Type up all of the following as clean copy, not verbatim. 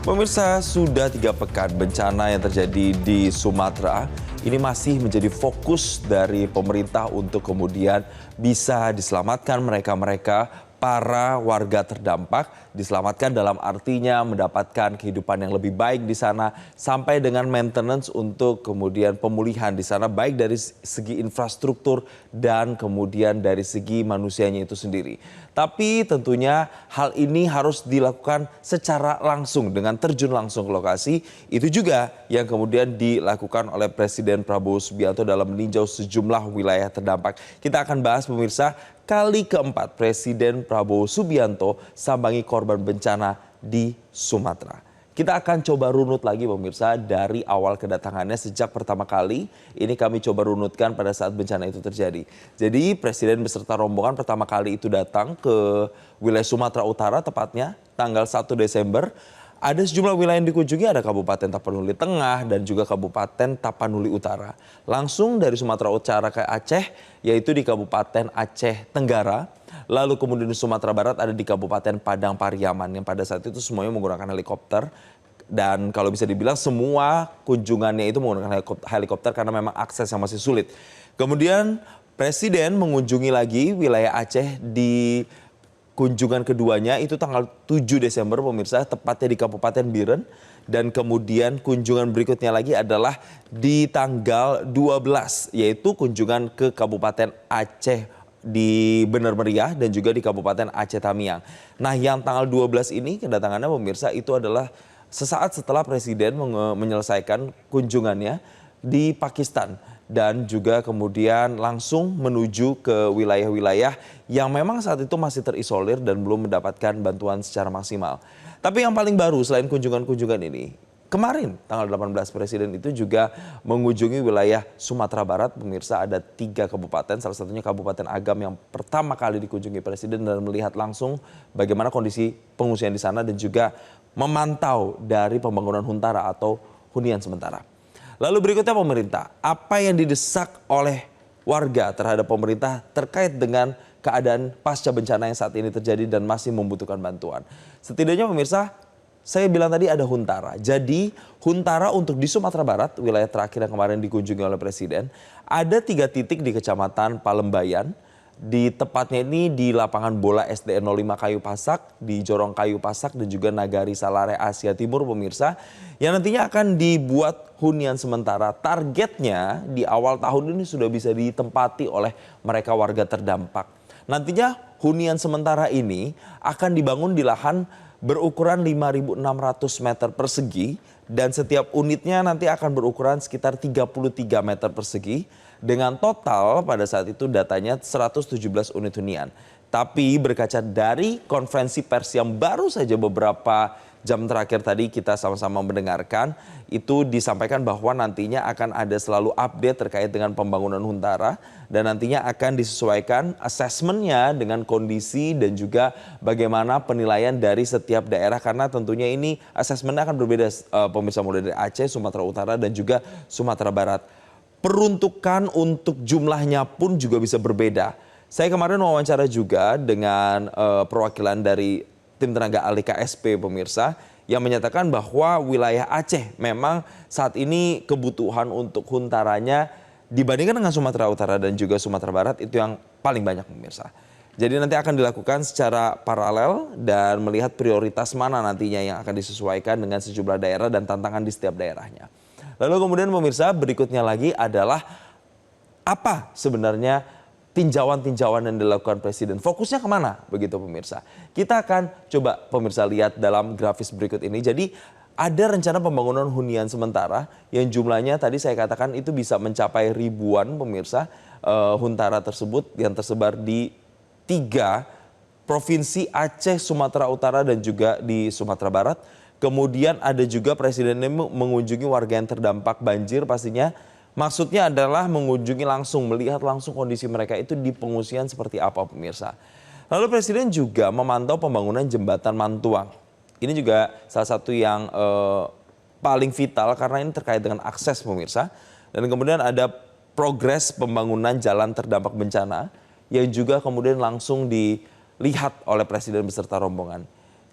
Pemirsa, sudah 3 pekan bencana yang terjadi di Sumatera ini masih menjadi fokus dari pemerintah untuk kemudian bisa diselamatkan mereka-mereka para warga terdampak, diselamatkan dalam artinya mendapatkan kehidupan yang lebih baik di sana sampai dengan maintenance untuk kemudian pemulihan di sana baik dari segi infrastruktur dan kemudian dari segi manusianya itu sendiri. Tapi tentunya hal ini harus dilakukan secara langsung dengan terjun langsung ke lokasi. Itu juga yang kemudian dilakukan oleh Presiden Prabowo Subianto dalam meninjau sejumlah wilayah terdampak. Kita akan bahas pemirsa, kali keempat Presiden Prabowo Subianto sambangi korban bencana di Sumatera. Kita akan coba runut lagi pemirsa dari awal kedatangannya sejak pertama kali. Ini kami coba runutkan pada saat bencana itu terjadi. Jadi Presiden beserta rombongan pertama kali itu datang ke wilayah Sumatera Utara tepatnya tanggal 1 Desember. Ada sejumlah wilayah yang dikunjungi, ada Kabupaten Tapanuli Tengah dan juga Kabupaten Tapanuli Utara. Langsung dari Sumatera Utara ke Aceh, yaitu di Kabupaten Aceh Tenggara. Lalu kemudian di Sumatera Barat ada di Kabupaten Padang Pariaman yang pada saat itu semuanya menggunakan helikopter. Dan kalau bisa dibilang semua kunjungannya itu menggunakan helikopter karena memang akses yang masih sulit. Kemudian Presiden mengunjungi lagi wilayah Aceh di kunjungan keduanya itu tanggal 7 Desember pemirsa, tepatnya di Kabupaten Biren. Dan kemudian kunjungan berikutnya lagi adalah di tanggal 12 yaitu kunjungan ke Kabupaten Aceh di Bener Meriah dan juga di Kabupaten Aceh Tamiang. Nah yang tanggal 12 ini kedatangannya pemirsa itu adalah sesaat setelah Presiden menyelesaikan kunjungannya di Pakistan. Dan juga kemudian langsung menuju ke wilayah-wilayah yang memang saat itu masih terisolir dan belum mendapatkan bantuan secara maksimal. Tapi yang paling baru selain kunjungan-kunjungan ini, kemarin tanggal 18 Presiden itu juga mengunjungi wilayah Sumatera Barat. Pemirsa, ada 3 kabupaten, salah satunya Kabupaten Agam yang pertama kali dikunjungi Presiden dan melihat langsung bagaimana kondisi pengungsian di sana dan juga memantau dari pembangunan huntara atau hunian sementara. Lalu berikutnya pemerintah, apa yang didesak oleh warga terhadap pemerintah terkait dengan keadaan pasca bencana yang saat ini terjadi dan masih membutuhkan bantuan. Setidaknya pemirsa, saya bilang tadi ada huntara. Jadi huntara untuk di Sumatera Barat, wilayah terakhir yang kemarin dikunjungi oleh Presiden, ada 3 titik di Kecamatan Palembayan. Di tepatnya ini di lapangan bola SDN 05 Kayu Pasak, di Jorong Kayu Pasak dan juga Nagari Salare Asia Timur pemirsa. Yang nantinya akan dibuat hunian sementara. Targetnya di awal tahun ini sudah bisa ditempati oleh mereka warga terdampak. Nantinya hunian sementara ini akan dibangun di lahan berukuran 5.600 meter persegi dan setiap unitnya nanti akan berukuran sekitar 33 meter persegi. Dengan total pada saat itu datanya 117 unit hunian. Tapi berkaca dari konferensi pers yang baru saja beberapa jam terakhir tadi kita sama-sama mendengarkan, itu disampaikan bahwa nantinya akan ada selalu update terkait dengan pembangunan huntara dan nantinya akan disesuaikan asesmennya dengan kondisi dan juga bagaimana penilaian dari setiap daerah karena tentunya ini asesmennya akan berbeda pemirsa, mulai dari Aceh, Sumatera Utara dan juga Sumatera Barat. Peruntukan untuk jumlahnya pun juga bisa berbeda. Saya kemarin wawancara juga dengan perwakilan dari tim tenaga ahli KSP pemirsa yang menyatakan bahwa wilayah Aceh memang saat ini kebutuhan untuk huntaranya dibandingkan dengan Sumatera Utara dan juga Sumatera Barat itu yang paling banyak pemirsa. Jadi nanti akan dilakukan secara paralel dan melihat prioritas mana nantinya yang akan disesuaikan dengan sejumlah daerah dan tantangan di setiap daerahnya. Lalu kemudian pemirsa berikutnya lagi adalah apa sebenarnya tinjauan-tinjauan yang dilakukan Presiden. Fokusnya kemana begitu pemirsa. Kita akan coba pemirsa lihat dalam grafis berikut ini. Jadi ada rencana pembangunan hunian sementara yang jumlahnya tadi saya katakan itu bisa mencapai ribuan pemirsa. Huntara tersebut yang tersebar di 3 provinsi Aceh, Sumatera Utara dan juga di Sumatera Barat. Kemudian ada juga Presiden mengunjungi warga yang terdampak banjir pastinya. Maksudnya adalah mengunjungi langsung, melihat langsung kondisi mereka itu di pengungsian seperti apa pemirsa. Lalu Presiden juga memantau pembangunan jembatan Mantuang. Ini juga salah satu yang paling vital karena ini terkait dengan akses pemirsa. Dan kemudian ada progres pembangunan jalan terdampak bencana yang juga kemudian langsung dilihat oleh Presiden beserta rombongan.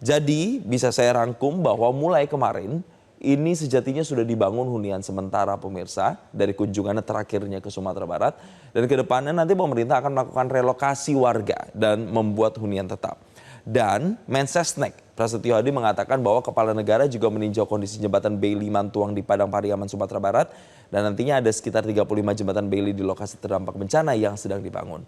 Jadi bisa saya rangkum bahwa mulai kemarin ini sejatinya sudah dibangun hunian sementara pemirsa dari kunjungannya terakhirnya ke Sumatera Barat. Dan ke depannya nanti pemerintah akan melakukan relokasi warga dan membuat hunian tetap. Dan Mensesnek Prasetyo Hadi mengatakan bahwa kepala negara juga meninjau kondisi jembatan Bailey Mantuang di Padang Pariaman, Sumatera Barat. Dan nantinya ada sekitar 35 jembatan Bailey di lokasi terdampak bencana yang sedang dibangun.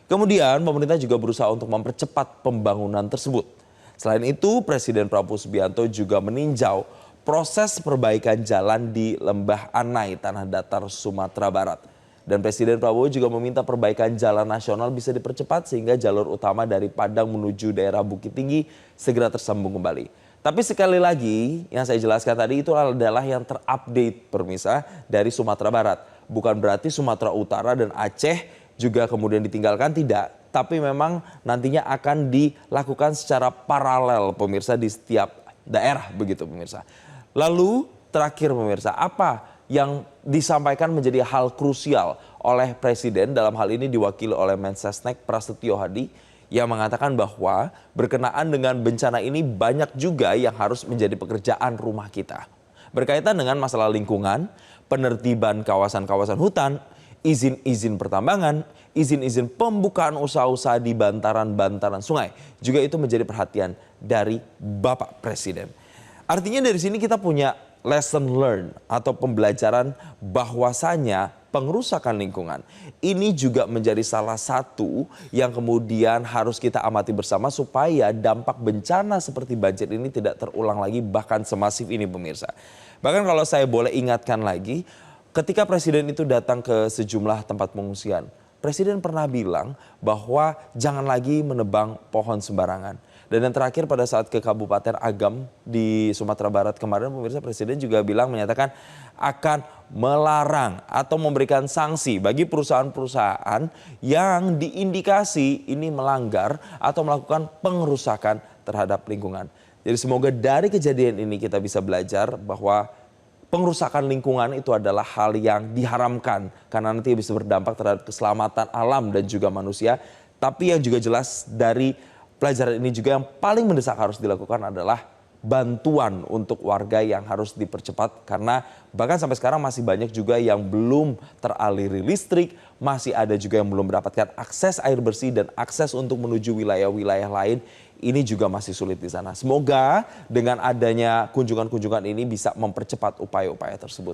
Kemudian pemerintah juga berusaha untuk mempercepat pembangunan tersebut. Selain itu Presiden Prabowo Subianto juga meninjau proses perbaikan jalan di Lembah Anai, Tanah Datar, Sumatera Barat. Dan Presiden Prabowo juga meminta perbaikan jalan nasional bisa dipercepat sehingga jalur utama dari Padang menuju daerah Bukit Tinggi segera tersambung kembali. Tapi sekali lagi yang saya jelaskan tadi itu adalah yang terupdate pemirsa dari Sumatera Barat. Bukan berarti Sumatera Utara dan Aceh juga kemudian ditinggalkan, tidak. Tapi memang nantinya akan dilakukan secara paralel pemirsa di setiap daerah begitu pemirsa. Lalu terakhir pemirsa, apa yang disampaikan menjadi hal krusial oleh Presiden, dalam hal ini diwakili oleh Mensesnek Prasetyo Hadi, yang mengatakan bahwa berkenaan dengan bencana ini banyak juga yang harus menjadi pekerjaan rumah kita. Berkaitan dengan masalah lingkungan, penertiban kawasan-kawasan hutan, izin-izin pertambangan, izin-izin pembukaan usaha-usaha di bantaran-bantaran sungai. Juga itu menjadi perhatian dari Bapak Presiden. Artinya dari sini kita punya lesson learned atau pembelajaran bahwasanya pengerusakan lingkungan ini juga menjadi salah satu yang kemudian harus kita amati bersama supaya dampak bencana seperti banjir ini tidak terulang lagi bahkan semasif ini pemirsa. Bahkan kalau saya boleh ingatkan lagi, ketika Presiden itu datang ke sejumlah tempat pengungsian, Presiden pernah bilang bahwa jangan lagi menebang pohon sembarangan. Dan yang terakhir pada saat ke Kabupaten Agam di Sumatera Barat kemarin pemirsa, Presiden juga menyatakan akan melarang atau memberikan sanksi bagi perusahaan-perusahaan yang diindikasi ini melanggar atau melakukan pengerusakan terhadap lingkungan. Jadi semoga dari kejadian ini kita bisa belajar bahwa pengerusakan lingkungan itu adalah hal yang diharamkan karena nanti bisa berdampak terhadap keselamatan alam dan juga manusia. Tapi yang juga jelas dari pelajaran ini juga yang paling mendesak harus dilakukan adalah bantuan untuk warga yang harus dipercepat karena bahkan sampai sekarang masih banyak juga yang belum teraliri listrik, masih ada juga yang belum mendapatkan akses air bersih dan akses untuk menuju wilayah-wilayah lain. Ini juga masih sulit di sana. Semoga dengan adanya kunjungan-kunjungan ini bisa mempercepat upaya-upaya tersebut.